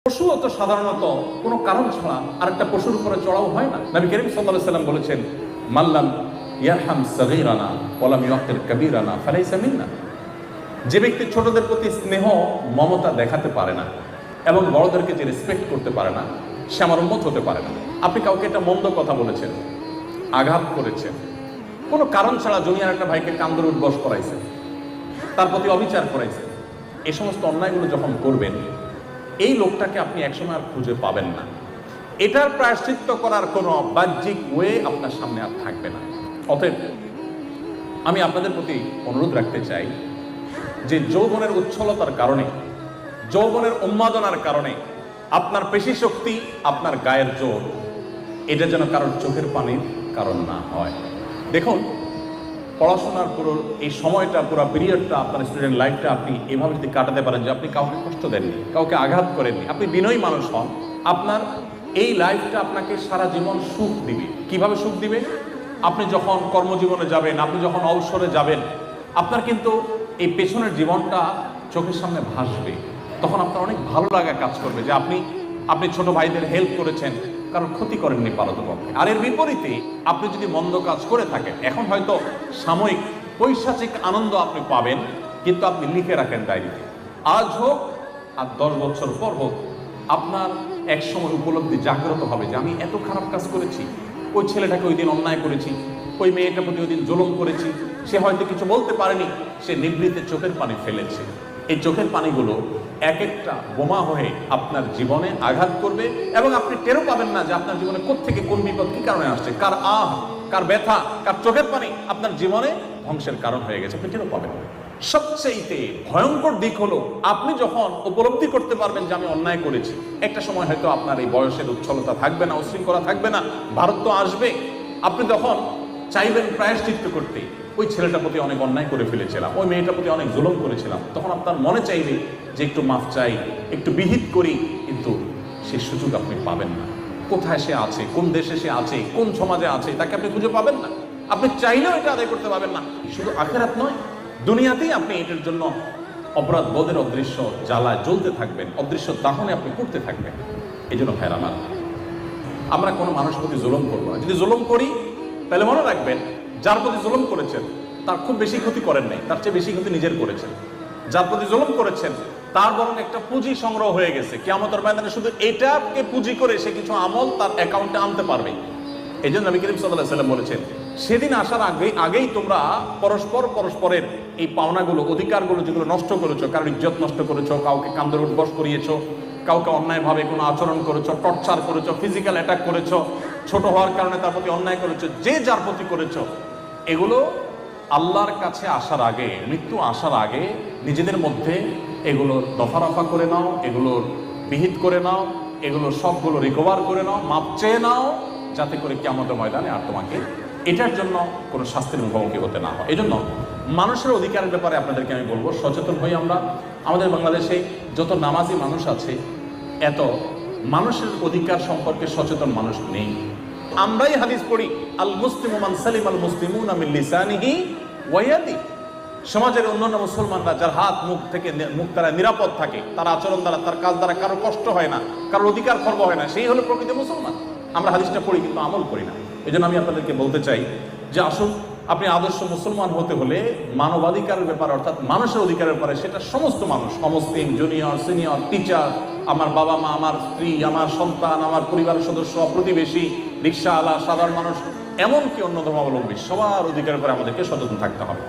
পশুও তো সাধারণত কোনো কারণ ছাড়া আরেকটা পশুর উপরে চড়াও হয় না। নবী করিম সাল্লাল্লাহু আলাইহি সাল্লাম বলেছেন, মাল্লাম ইয়ারহাম সাগীরানা ওয়ালাম ইউকির কাবীরানা ফালাইসা মিন্না। যে ব্যক্তি ছোটদের প্রতি স্নেহ মমতা দেখাতে পারে না এবং বড়দেরকে যে রেসপেক্ট করতে পারে না, সে আমার উম্মত হতে পারে না। আপনি কাউকে একটা মন্দ কথা বলেছেন, আঘাত করেছেন, কোনো কারণ ছাড়া জুনিয়র একটা ভাইকে কান্দর উদ্বস করাইছেন, তার প্রতি অবিচার করাইছেন, এই সমস্ত অন্যায়গুলো যখন করবেন, এই লোকটাকে আপনি একসময় আর খুঁজে পাবেন না। এটার প্রায়শ্চিত্ত করার কোনো বাহ্যিক ওয়ে আপনার সামনে আর থাকবে না। অতএব আমি আপনাদের প্রতি অনুরোধ রাখতে চাই যে যৌবনের উচ্ছলতার কারণে, যৌবনের উন্মাদনার কারণে আপনার পেশি শক্তি, আপনার গায়ের জোর, এটা যেন কারোর চোখের পানির কারণ না হয়। দেখুন, পড়াশোনার পুরো এই সময়টা, পুরো পিরিয়ডটা, আপনার স্টুডেন্ট লাইফটা আপনি এভাবে যদি কাটাতে পারেন যে আপনি কাউকে কষ্ট দেননি, কাউকে আঘাত করেননি, আপনি বিনয়ী মানুষ হন, আপনার এই লাইফটা আপনাকে সারা জীবন সুখ দিবে। কিভাবে সুখ দিবে? আপনি যখন কর্মজীবনে যাবেন, আপনি যখন অবসরে যাবেন, আপনার কিন্তু এই পেছনের জীবনটা চোখের সামনে ভাসবে। তখন আপনার অনেক ভালো লাগা কাজ করবে যে আপনি ছোট ভাইদের হেল্প করেছেন, কারণ ক্ষতি করেননি পারতপক্ষে। আর এর বিপরীতে আপনি যদি মন্দ কাজ করে থাকেন, এখন হয়তো সাময়িক পৈশাচিক আনন্দ আপনি পাবেন, কিন্তু আপনি লিখে রাখেন ডায়েরিতে, আজ হোক আর 10 বছর পর হোক, আপনার এক সময় উপলব্ধি জাগ্রত হবে যে আমি এত খারাপ কাজ করেছি, ওই ছেলেটাকে ওই দিন অন্যায় করেছি, ওই মেয়েটার প্রতি ওই দিন জুলুম করেছি, সে হয়তো কিছু বলতে পারেনি, সে নিভৃতে চোখের পানি ফেলেছে। এই চোখের পানিগুলো এক একটা বোমা হয়ে আপনার জীবনে আঘাত করবে এবং আপনি টেরও পাবেন না যে আপনার জীবনে কোত্থেকে কোন বিপদ কি কারণে আসছে, কার কার ব্যথা, কার চোখের পানি আপনার জীবনে ধ্বংসের কারণ হয়ে গেছে, আপনি টেরও পাবেন। সবচেয়ে ভয়ঙ্কর দিক হলো আপনি যখন উপলব্ধি করতে পারবেন যে আমি অন্যায় করেছি। একটা সময় হয়তো আপনার এই বয়সের উচ্ছলতা থাকবে না, উশৃঙ্খলা থাকবে না, ভারত তো আসবে, আপনি তখন চাইবেন প্রায়শ্চিত্ত করতে। ওই ছেলেটার প্রতি অনেক অন্যায় করে ফেলেছিলাম, ওই মেয়েটার প্রতি অনেক জুলুম করেছিলাম, তখন আপনার মনে চাইবে যে একটু মাফ চাই, একটু বিহিত করি, কিন্তু সেই সুযোগ আপনি পাবেন না। কোথায় সে আছে, কোন দেশে সে আছে, কোন সমাজে আছে, তাকে আপনি খুঁজে পাবেন না। আপনি চাইলেও এটা আদায় করতে পারবেন না। শুধু আখিরাত নয়, দুনিয়াতেই আপনি এটার জন্য অপরাধ বোধের অদৃশ্য জ্বালায় জ্বলতে থাকবেন, অদৃশ্য দাহনে আপনি করতে থাকবেন। এই জন্য ভাইরা আমার, আমরা কোনো মানুষের প্রতি জুলুম করবো না। যদি জুলুম করি, তাহলে মনে রাখবেন যার প্রতি জুলুম করেছেন তার খুব বেশি ক্ষতি করেন নাই, তার চেয়ে বেশি ক্ষতি নিজের করেছেন। যার প্রতি জুলুম করেছেন তার বরং একটা পুঁজি সংগ্রহ হয়ে গেছে, কিয়ামতের ময়দানে শুধু এটাকে পুঁজি করে সে কিছু আমল তার অ্যাকাউন্টে আনতে পারবে। এই জন্য নবী করিম সাল্লাল্লাহু আলাইহি সাল্লাম বলেছেন, সেদিন আসার আগেই তোমরা পরস্পরের এই পাওনাগুলো, অধিকারগুলো যেগুলো নষ্ট করেছো, কারোর ইজ্জত নষ্ট করেছো, কাউকে কান্দর উদ্বস করিয়েছো, কাউকে অন্যায়ভাবে কোনো আচরণ করেছো, টর্চার করেছো, ফিজিক্যাল অ্যাটাক করেছো, ছোট হওয়ার কারণে তার প্রতি অন্যায় করেছো, যে যার প্রতি করেছো, এগুলো আল্লাহর কাছে আসার আগে, মৃত্যু আসার আগে নিজেদের মধ্যে এগুলো দফা করে নাও, এগুলোর বিহিত করে নাও, এগুলো সবগুলো রিকভার করে নাও, মাপ চেয়ে নাও, যাতে করে কিয়ামতের ময়দানে আর তোমাকে এটার জন্য কোনো শাস্তির মুখোমুখি হতে না হয়। এই জন্য মানুষের অধিকারের ব্যাপারে আপনাদেরকে আমি বলবো, সচেতন হই আমরা। আমাদের বাংলাদেশে যত নামাজি মানুষ আছে, এত মানুষের অধিকার সম্পর্কে সচেতন মানুষ নেই। আমরাই হাদিস পড়ি, আল মুসলিমু মান সালিম আল মুসলিমুনা মিন লিসানিহি ওয়া ইয়াদিহি। সমাজের অন্যান্য মুসলমানরা যার হাত মুখ তারা নিরাপদ থাকে, তার আচরণ দ্বারা, তার কাজ দ্বারা কারো কষ্ট হয় না, কারোর অধিকার খর্ব হয় না, সেই হলো প্রকৃত মুসলমান। আমরা হাদিসটা পড়ি কিন্তু আমল করি না। এই জন্য আমি আপনাদেরকে বলতে চাই যে আসুন, আপনি আদর্শ মুসলমান হতে হলে মানবাধিকারের ব্যাপারে, অর্থাৎ মানুষের অধিকারের ব্যাপারে, সেটা সমস্ত মানুষ, অমুসলিম, জুনিয়র, সিনিয়র, টিচার, আমার বাবা মা, আমার স্ত্রী, আমার সন্তান, আমার পরিবারের সদস্য, প্রতিবেশী, রিক্সাওয়ালা, সাধারণ মানুষ, এমনকি অন্য ধর্মাবলম্বী, সবার অধিকারের উপরে আমাদেরকে সচেতন থাকতে হবে।